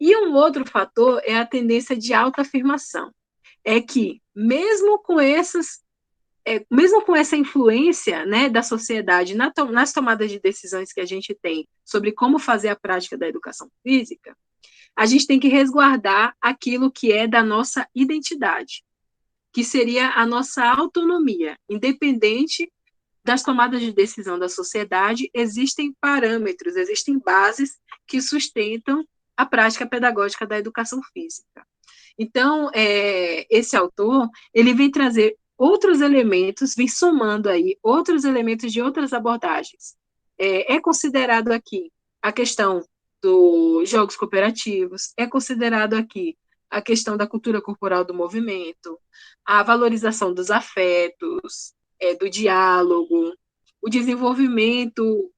E um outro fator é a tendência de autoafirmação. É que, mesmo com essa influência, né, da sociedade nas tomadas de decisões que a gente tem sobre como fazer a prática da educação física, a gente tem que resguardar aquilo que é da nossa identidade, que seria a nossa autonomia. Independente das tomadas de decisão da sociedade, existem parâmetros, existem bases que sustentam a prática pedagógica da educação física. Então, esse autor, ele vem trazer outros elementos, vem somando aí outros elementos de outras abordagens. É considerado aqui a questão dos jogos cooperativos, é considerado aqui a questão da cultura corporal do movimento, a valorização dos afetos, do diálogo, o desenvolvimento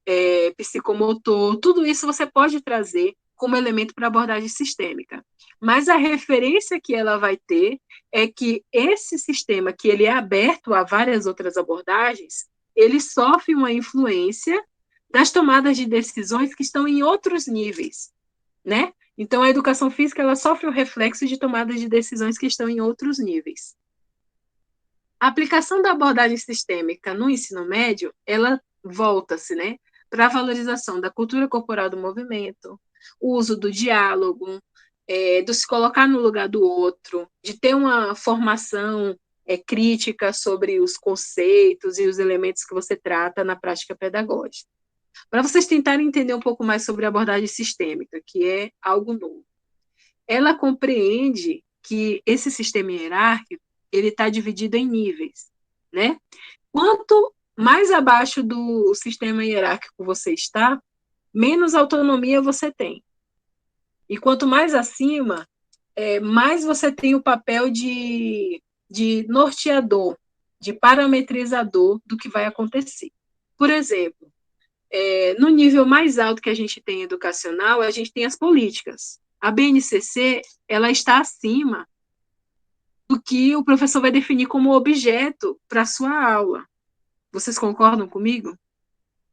psicomotor, tudo isso você pode trazer como elemento para abordagem sistêmica. Mas a referência que ela vai ter é que esse sistema, que ele é aberto a várias outras abordagens, ele sofre uma influência das tomadas de decisões que estão em outros níveis, né? Então, a educação física, ela sofre o reflexo de tomadas de decisões que estão em outros níveis. A aplicação da abordagem sistêmica no ensino médio, ela volta-se, né, para a valorização da cultura corporal do movimento, o uso do diálogo, de se colocar no lugar do outro, de ter uma formação crítica sobre os conceitos e os elementos que você trata na prática pedagógica. Para vocês tentarem entender um pouco mais sobre a abordagem sistêmica, que é algo novo. Ela compreende que esse sistema hierárquico ele está dividido em níveis, né? Quanto mais abaixo do sistema hierárquico você está, menos autonomia você tem. E quanto mais acima, mais você tem o papel de norteador, de parametrizador do que vai acontecer. Por exemplo, no nível mais alto que a gente tem educacional, a gente tem as políticas. A BNCC, ela está acima do que o professor vai definir como objeto para a sua aula. Vocês concordam comigo?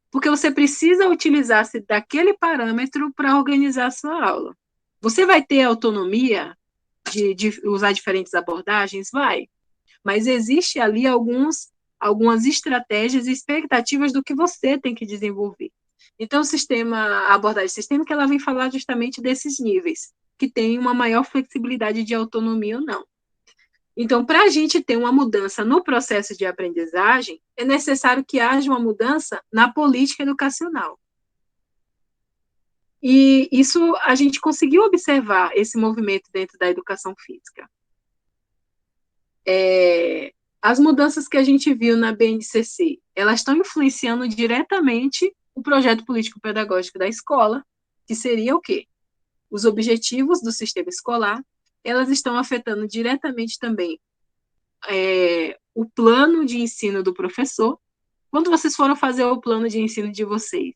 Porque você precisa utilizar-se daquele parâmetro para organizar a sua aula. Você vai ter autonomia de usar diferentes abordagens? Vai. Mas existe ali algumas estratégias e expectativas do que você tem que desenvolver. Então, a abordagem sistêmica, ela vem falar justamente desses níveis, que tem uma maior flexibilidade de autonomia ou não. Então, para a gente ter uma mudança no processo de aprendizagem, é necessário que haja uma mudança na política educacional. E isso a gente conseguiu observar esse movimento dentro da educação física. As mudanças que a gente viu na BNCC, elas estão influenciando diretamente o projeto político-pedagógico da escola, que seria o quê? Os objetivos do sistema escolar, elas estão afetando diretamente também o plano de ensino do professor. Quando vocês foram fazer o plano de ensino de vocês,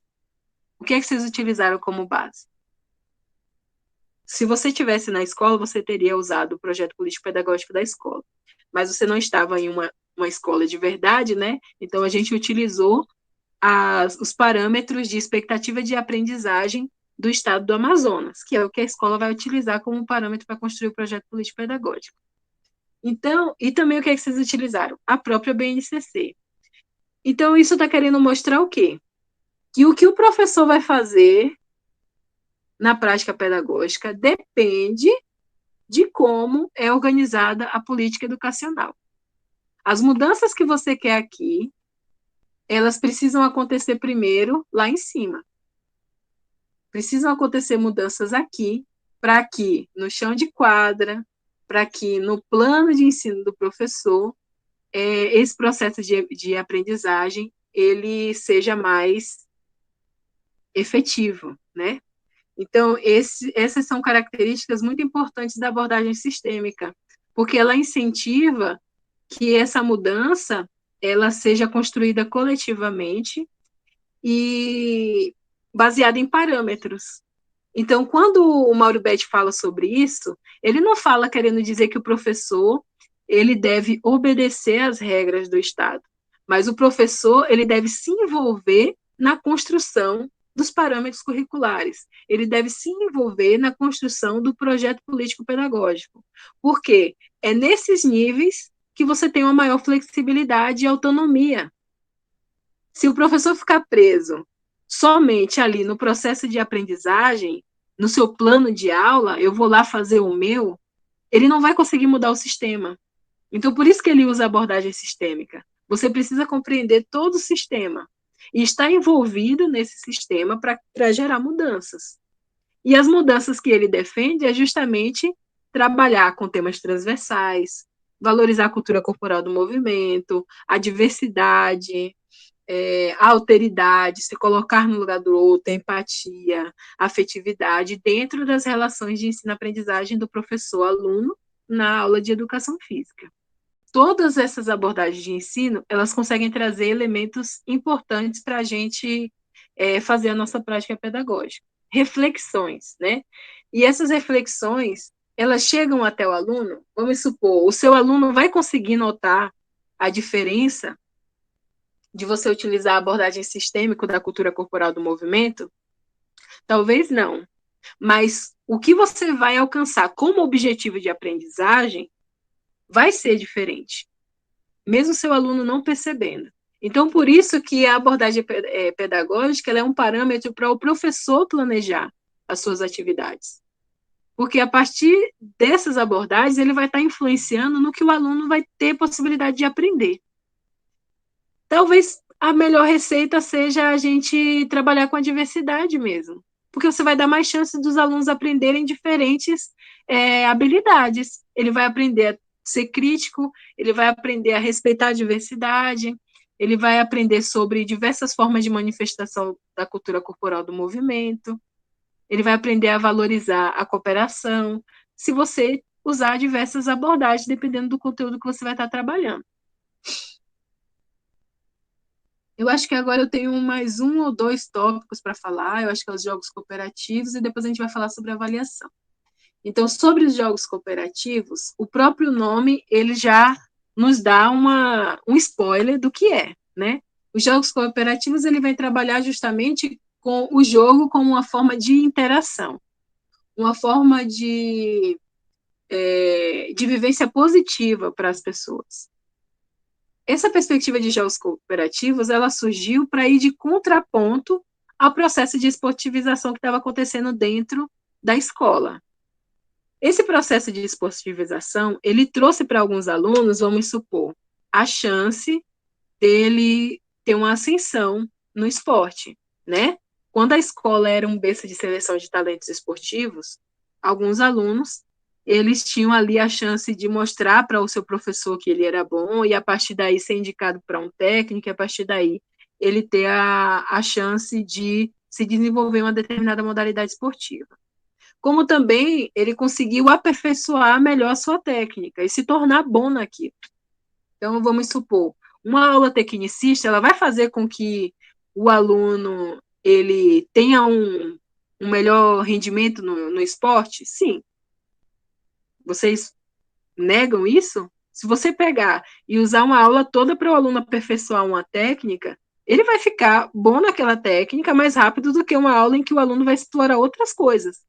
o que é que vocês utilizaram como base? Se você estivesse na escola, você teria usado o projeto político-pedagógico da escola, mas você não estava em uma escola de verdade, né? Então, a gente utilizou os parâmetros de expectativa de aprendizagem do estado do Amazonas, que é o que a escola vai utilizar como parâmetro para construir o projeto político-pedagógico. Então, e também o que é que vocês utilizaram? A própria BNCC. Então, isso está querendo mostrar o quê? Que o que o professor vai fazer na prática pedagógica depende de como é organizada a política educacional. As mudanças que você quer aqui, elas precisam acontecer primeiro lá em cima. Precisam acontecer mudanças aqui, para que no chão de quadra, para que no plano de ensino do professor, esse processo de aprendizagem ele seja mais efetivo, né? Então, essas são características muito importantes da abordagem sistêmica, porque ela incentiva que essa mudança ela seja construída coletivamente e baseada em parâmetros. Então, quando o Mauro Betti fala sobre isso, ele não fala querendo dizer que o professor ele deve obedecer às regras do Estado, mas o professor ele deve se envolver na construção dos parâmetros curriculares. Ele deve se envolver na construção do projeto político-pedagógico. Por quê? É nesses níveis que você tem uma maior flexibilidade e autonomia. Se o professor ficar preso somente ali no processo de aprendizagem, no seu plano de aula, eu vou lá fazer o meu, ele não vai conseguir mudar o sistema. Então, por isso que ele usa a abordagem sistêmica. Você precisa compreender todo o sistema e estar envolvido nesse sistema para gerar mudanças. E as mudanças que ele defende é justamente trabalhar com temas transversais, valorizar a cultura corporal do movimento, a diversidade, a alteridade, se colocar no lugar do outro, a empatia, a afetividade, dentro das relações de ensino-aprendizagem do professor-aluno na aula de educação física. Todas essas abordagens de ensino, elas conseguem trazer elementos importantes para a gente fazer a nossa prática pedagógica. Reflexões, né? E essas reflexões, elas chegam até o aluno, vamos supor, o seu aluno vai conseguir notar a diferença de você utilizar a abordagem sistêmica da cultura corporal do movimento? Talvez não. Mas o que você vai alcançar como objetivo de aprendizagem vai ser diferente, mesmo seu aluno não percebendo. Então, por isso que a abordagem pedagógica ela é um parâmetro para o professor planejar as suas atividades. Porque a partir dessas abordagens, ele vai estar influenciando no que o aluno vai ter possibilidade de aprender. Talvez a melhor receita seja a gente trabalhar com a diversidade mesmo, porque você vai dar mais chances dos alunos aprenderem diferentes habilidades. Ele vai aprender a ser crítico, ele vai aprender a respeitar a diversidade, ele vai aprender sobre diversas formas de manifestação da cultura corporal do movimento, ele vai aprender a valorizar a cooperação, se você usar diversas abordagens, dependendo do conteúdo que você vai estar trabalhando. Eu acho que agora eu tenho mais um ou dois tópicos para falar, eu acho que é os jogos cooperativos, e depois a gente vai falar sobre avaliação. Então, sobre os jogos cooperativos, o próprio nome, ele já nos dá um spoiler do que é, né? Os jogos cooperativos, ele vai trabalhar justamente com o jogo como uma forma de interação, uma forma de vivência positiva para as pessoas. Essa perspectiva de jogos cooperativos, ela surgiu para ir de contraponto ao processo de esportivização que estava acontecendo dentro da escola. Esse processo de esportivização, ele trouxe para alguns alunos, vamos supor, a chance dele ter uma ascensão no esporte, né? Quando a escola era um berço de seleção de talentos esportivos, alguns alunos eles tinham ali a chance de mostrar para o seu professor que ele era bom e a partir daí ser indicado para um técnico, e a partir daí ele ter a chance de se desenvolver em uma determinada modalidade esportiva. Como também ele conseguiu aperfeiçoar melhor a sua técnica e se tornar bom naquilo. Então, vamos supor, uma aula tecnicista, ela vai fazer com que o aluno ele tenha um melhor rendimento no esporte? Sim. Vocês negam isso? Se você pegar e usar uma aula toda para o aluno aperfeiçoar uma técnica, ele vai ficar bom naquela técnica mais rápido do que uma aula em que o aluno vai explorar outras coisas.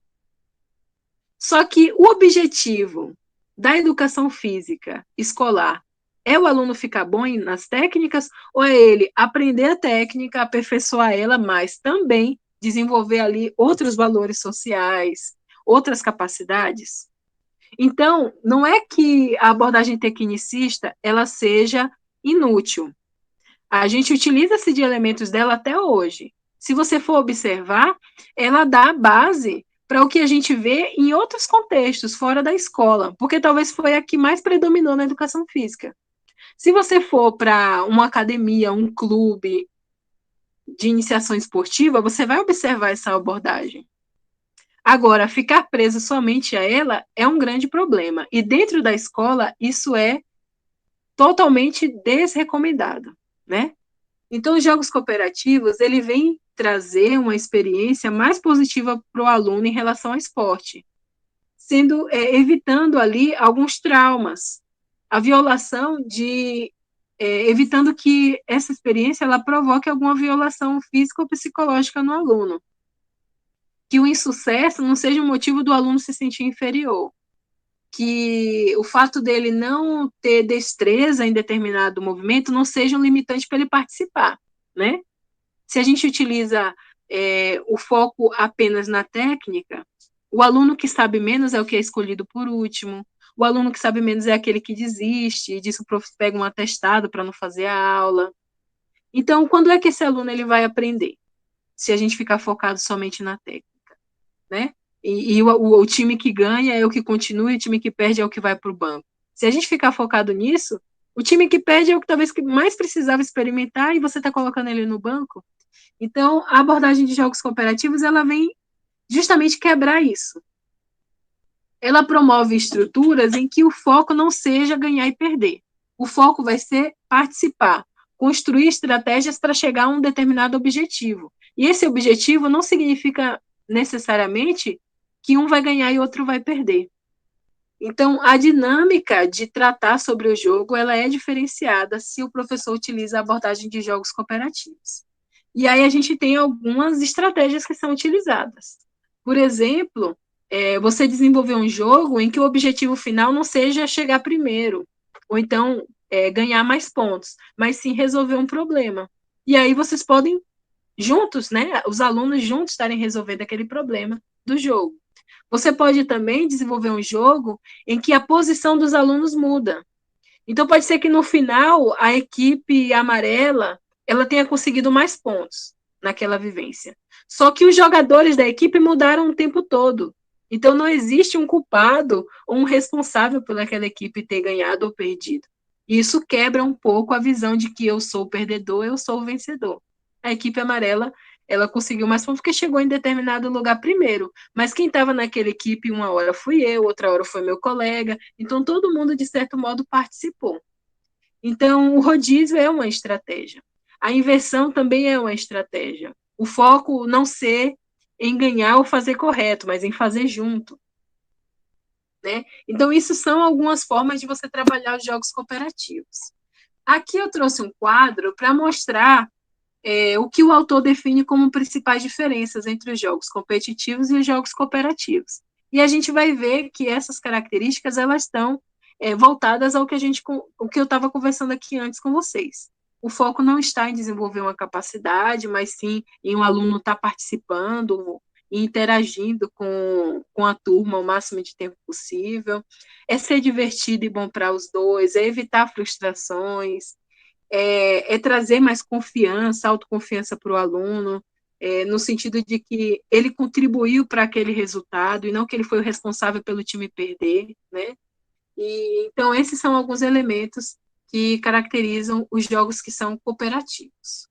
Só que o objetivo da educação física escolar é o aluno ficar bom nas técnicas ou é ele aprender a técnica, aperfeiçoar ela, mas também desenvolver ali outros valores sociais, outras capacidades? Então, não é que a abordagem tecnicista ela seja inútil. A gente utiliza-se de elementos dela até hoje. Se você for observar, ela dá base para o que a gente vê em outros contextos, fora da escola, porque talvez foi a que mais predominou na educação física. Se você for para uma academia, um clube de iniciação esportiva, você vai observar essa abordagem. Agora, ficar preso somente a ela é um grande problema. E dentro da escola, isso é totalmente desrecomendado, né? Então, os jogos cooperativos, ele vem trazer uma experiência mais positiva para o aluno em relação ao esporte, sendo evitando ali alguns traumas, a violação evitando que essa experiência ela provoque alguma violação física ou psicológica no aluno, que o insucesso não seja um motivo do aluno se sentir inferior, que o fato dele não ter destreza em determinado movimento não seja um limitante para ele participar, né? Se a gente utiliza o foco apenas na técnica, o aluno que sabe menos é o que é escolhido por último, o aluno que sabe menos é aquele que desiste, e disso o professor pega um atestado para não fazer a aula. Então, quando é que esse aluno ele vai aprender? Se a gente ficar focado somente na técnica, né? E o time que ganha é o que continua, e o time que perde é o que vai para o banco. Se a gente ficar focado nisso, o time que perde é o que talvez mais precisava experimentar e você está colocando ele no banco. Então, a abordagem de jogos cooperativos, ela vem justamente quebrar isso. Ela promove estruturas em que o foco não seja ganhar e perder. O foco vai ser participar, construir estratégias para chegar a um determinado objetivo. E esse objetivo não significa necessariamente que um vai ganhar e outro vai perder. Então, a dinâmica de tratar sobre o jogo, ela é diferenciada se o professor utiliza a abordagem de jogos cooperativos. E aí a gente tem algumas estratégias que são utilizadas. Por exemplo, você desenvolver um jogo em que o objetivo final não seja chegar primeiro, ou então ganhar mais pontos, mas sim resolver um problema. E aí vocês podem, juntos, né, os alunos juntos estarem resolvendo aquele problema do jogo. Você pode também desenvolver um jogo em que a posição dos alunos muda. Então, pode ser que no final a equipe amarela ela tenha conseguido mais pontos naquela vivência. Só que os jogadores da equipe mudaram o tempo todo. Então, não existe um culpado ou um responsável por aquela equipe ter ganhado ou perdido. Isso quebra um pouco a visão de que eu sou o perdedor, eu sou o vencedor. A equipe amarela ela conseguiu mais pontos porque chegou em determinado lugar primeiro. Mas quem estava naquela equipe, uma hora fui eu, outra hora foi meu colega. Então, todo mundo, de certo modo, participou. Então, o rodízio é uma estratégia. A inversão também é uma estratégia. O foco não ser em ganhar ou fazer correto, mas em fazer junto. Né? Então, isso são algumas formas de você trabalhar os jogos cooperativos. Aqui eu trouxe um quadro para mostrar o que o autor define como principais diferenças entre os jogos competitivos e os jogos cooperativos. E a gente vai ver que essas características elas estão voltadas ao que o que eu estava conversando aqui antes com vocês. O foco não está em desenvolver uma capacidade, mas sim em um aluno estar participando e interagindo com a turma o máximo de tempo possível. É ser divertido e bom para os dois, é evitar frustrações, trazer mais confiança, autoconfiança para o aluno, no sentido de que ele contribuiu para aquele resultado e não que ele foi o responsável pelo time perder, né? E, então, esses são alguns elementos que caracterizam os jogos que são cooperativos.